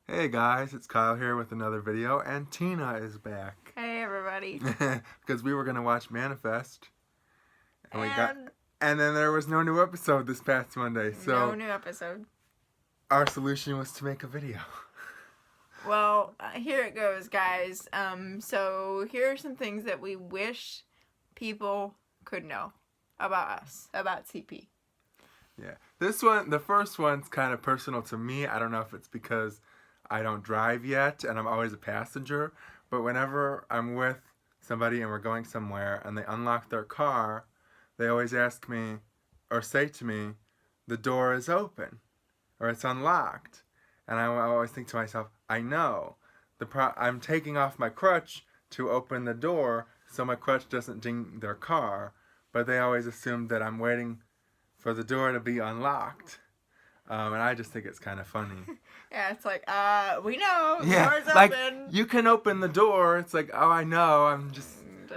Hey guys, it's Kyle here with another video, and Tina is back. Hey everybody. Because we were gonna watch Manifest, And and then there was no new episode this past Monday. So no new episode. our solution was to make a video. Well, here it goes, guys. So here are some things that we wish people could know about us, about CP. Yeah, the first one's kind of personal to me. I don't know if it's because I don't drive yet, and I'm always a passenger. But whenever I'm with somebody and we're going somewhere, and they unlock their car, they always ask me, or say to me, "The door is open," or "It's unlocked," and I always think to myself, I know, I'm taking off my crutch to open the door, so my crutch doesn't ding their car. But they always assume that I'm waiting for the door to be unlocked. And I just think it's kind of funny. Yeah, it's like, we know, the Yeah, door's like, open. you can open the door. It's like, oh, I know,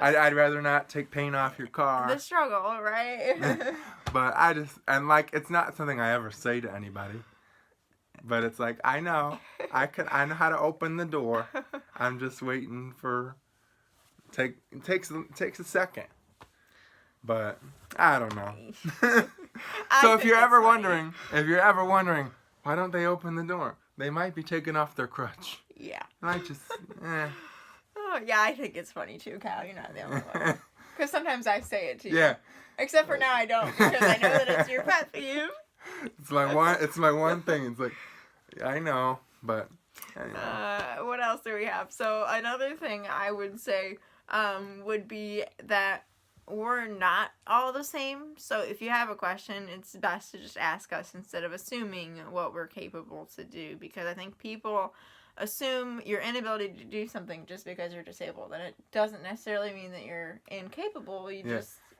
I'd rather not take paint off your car. The struggle, right? But it's not something I ever say to anybody. But it's like, I know how to open the door. I'm just waiting for, it takes a second. But I don't know. So if you're ever wondering, why don't they open the door? They might be taking off their crutch. Yeah. And I just, Oh, yeah, I think it's funny too, Kyle. You're not the only one. Because sometimes I say it to you. Yeah. Except for now I don't, because I know that it's your pet peeve. It's my one thing. It's like, I know, but anyway. What else do we have? So another thing I would say would be that we're not all the same. So if you have a question, it's best to just ask us instead of assuming what we're capable to do. Because I think people assume your inability to do something just because you're disabled. And it doesn't necessarily mean that you're incapable.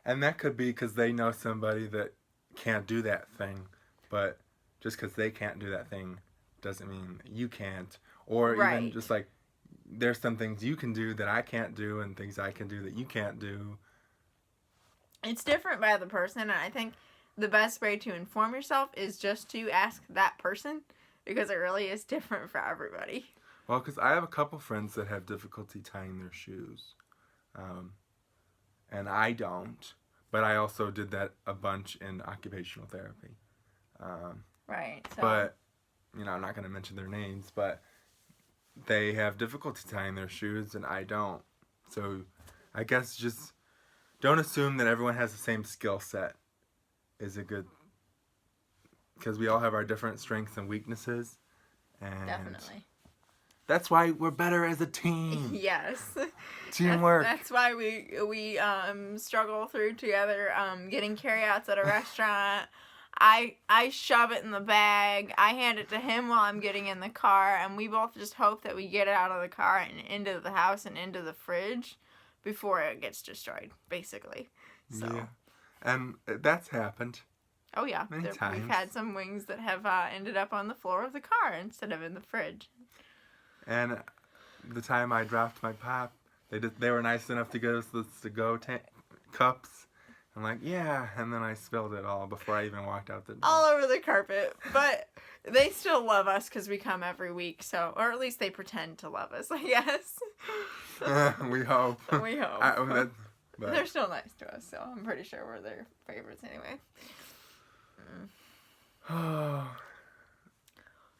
And that could be because they know somebody that can't do that thing. But just because they can't do that thing doesn't mean you can't. Or even just like, there's some things you can do that I can't do, and things I can do that you can't do. It's different by the person, and I think the best way to inform yourself is just to ask that person, because it really is different for everybody. Well, because I have a couple friends that have difficulty tying their shoes, and I don't, but I also did that a bunch in occupational therapy. Right. So. But, I'm not going to mention their names, but they have difficulty tying their shoes, and I don't. So I guess just don't assume that everyone has the same skill set is a good, because we all have our different strengths and weaknesses. And definitely. That's why we're better as a team. Yes. Teamwork. That's why we struggle through together, getting carryouts at a restaurant. I shove it in the bag. I hand it to him while I'm getting in the car, and we both just hope that we get it out of the car and into the house and into the fridge before it gets destroyed, basically. So. Yeah. And that's happened. Oh, yeah. Many times. We've had some wings that have ended up on the floor of the car instead of in the fridge. And the time I dropped my pop, they were nice enough to give us the to-go cups. I'm like, yeah, and then I spilled it all before I even walked out the door. All over the carpet. But they still love us because we come every week, so, or at least they pretend to love us, I guess. We hope. We hope. They're still nice to us, so I'm pretty sure we're their favorites anyway.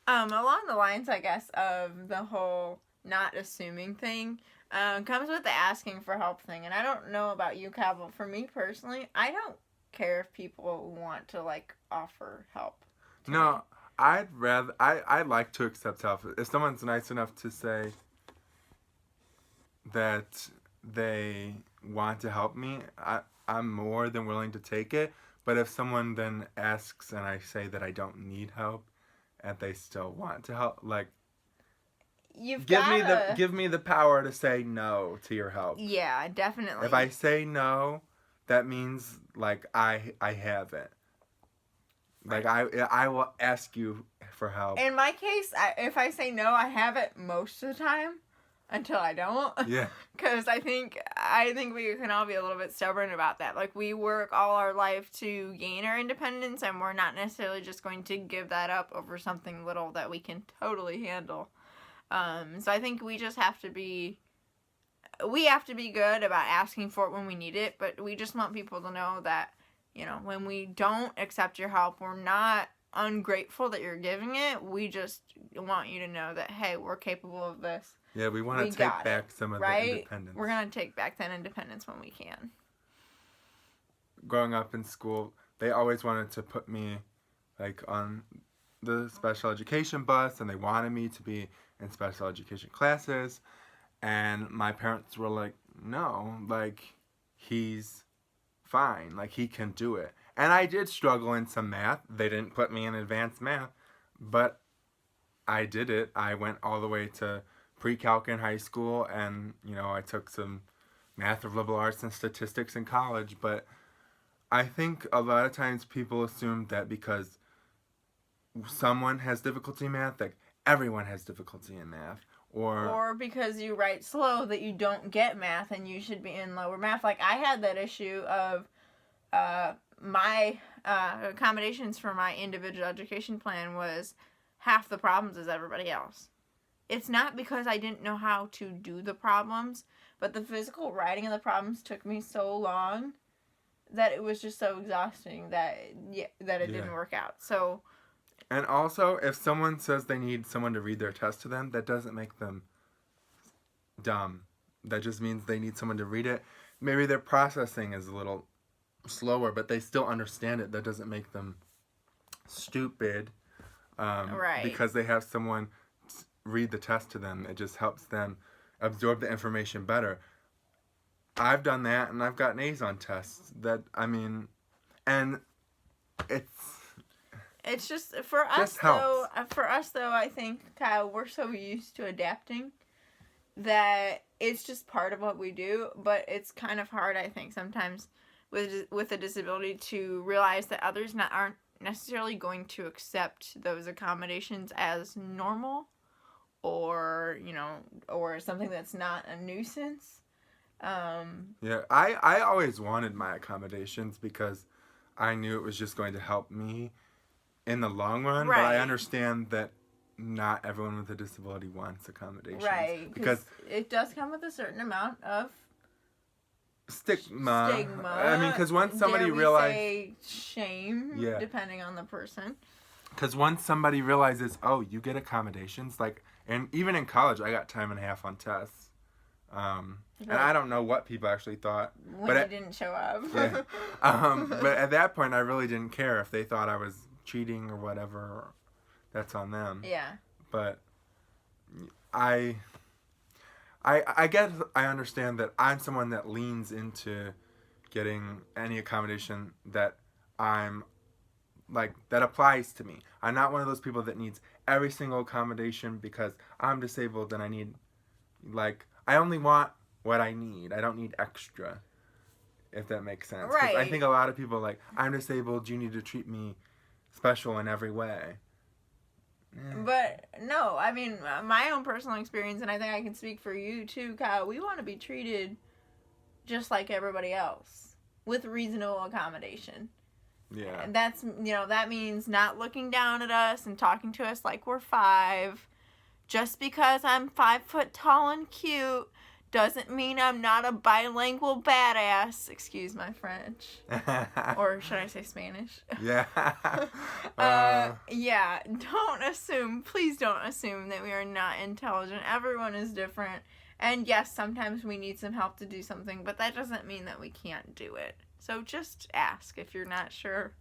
Along the lines, I guess, of the whole not assuming thing, comes with the asking for help thing. And I don't know about you, Cal, but for me personally, I don't care if people want to, like, offer help. No, I'd like to accept help. If someone's nice enough to say that they want to help me, I'm more than willing to take it. But if someone then asks and I say that I don't need help and they still want to help, like, give me the power to say no to your help. Yeah, definitely. If I say no, that means, like, I have it. Like, I will ask you for help. In my case, if I say no, I have it most of the time. Until I don't. Yeah. Because I think we can all be a little bit stubborn about that. Like, we work all our life to gain our independence, and we're not necessarily just going to give that up over something little that we can totally handle. So I think we just have to be good about asking for it when we need it, but we just want people to know that, when we don't accept your help, we're not ungrateful that you're giving it. We just want you to know that, hey, we're capable of this. Yeah, we want to take back some of the independence. We're going to take back that independence when we can. Growing up in school, they always wanted to put me like on the special education bus, and they wanted me to be in special education classes, and my parents were like, no, like, he's fine, like, he can do it. And I did struggle in some math. They didn't put me in advanced math, but I did it. I went all the way to pre-calc in high school, and I took some math of liberal arts and statistics in college. But I think a lot of times people assume that because someone has difficulty in math, like everyone has difficulty in math. Or because you write slow that you don't get math and you should be in lower math. Like, I had that issue of my accommodations for my individual education plan was half the problems as everybody else. It's not because I didn't know how to do the problems, but the physical writing of the problems took me so long that it was just so exhausting that it didn't work out. So... And also, if someone says they need someone to read their test to them, that doesn't make them dumb. That just means they need someone to read it. Maybe their processing is a little slower, but they still understand it. That doesn't make them stupid. Right. Because they have someone read the test to them. It just helps them absorb the information better. I've done that, and I've gotten A's on tests. And it's just for us though. I think, Kyle, we're so used to adapting that it's just part of what we do. But it's kind of hard, I think, sometimes with a disability to realize that others aren't necessarily going to accept those accommodations as normal, or something that's not a nuisance. Yeah, I always wanted my accommodations because I knew it was just going to help me in the long run, right. But I understand that not everyone with a disability wants accommodations. Right, because it does come with a certain amount of stigma. I mean, because once somebody realizes... shame, depending on the person. Because once somebody realizes, oh, you get accommodations, and even in college, I got time and a half on tests. And I don't know what people actually thought. When you didn't show up. Yeah. But at that point, I really didn't care if they thought I was cheating or whatever. That's on them. Yeah. But I guess I understand that I'm someone that leans into getting any accommodation that that applies to me. I'm not one of those people that needs every single accommodation because I'm disabled and I need, I only want what I need. I don't need extra, if that makes sense. 'Cause right. I think a lot of people I'm disabled, you need to treat me special in every way. Yeah. But no, I mean, my own personal experience, and I think I can speak for you too, Kyle, we want to be treated just like everybody else with reasonable accommodation. Yeah. And that's, that means not looking down at us and talking to us like we're 5. Just because I'm 5 foot tall and cute doesn't mean I'm not a bilingual badass. Excuse my French. Or should I say Spanish? Yeah. Yeah, please don't assume that we are not intelligent. Everyone is different. And yes, sometimes we need some help to do something, but that doesn't mean that we can't do it. So just ask if you're not sure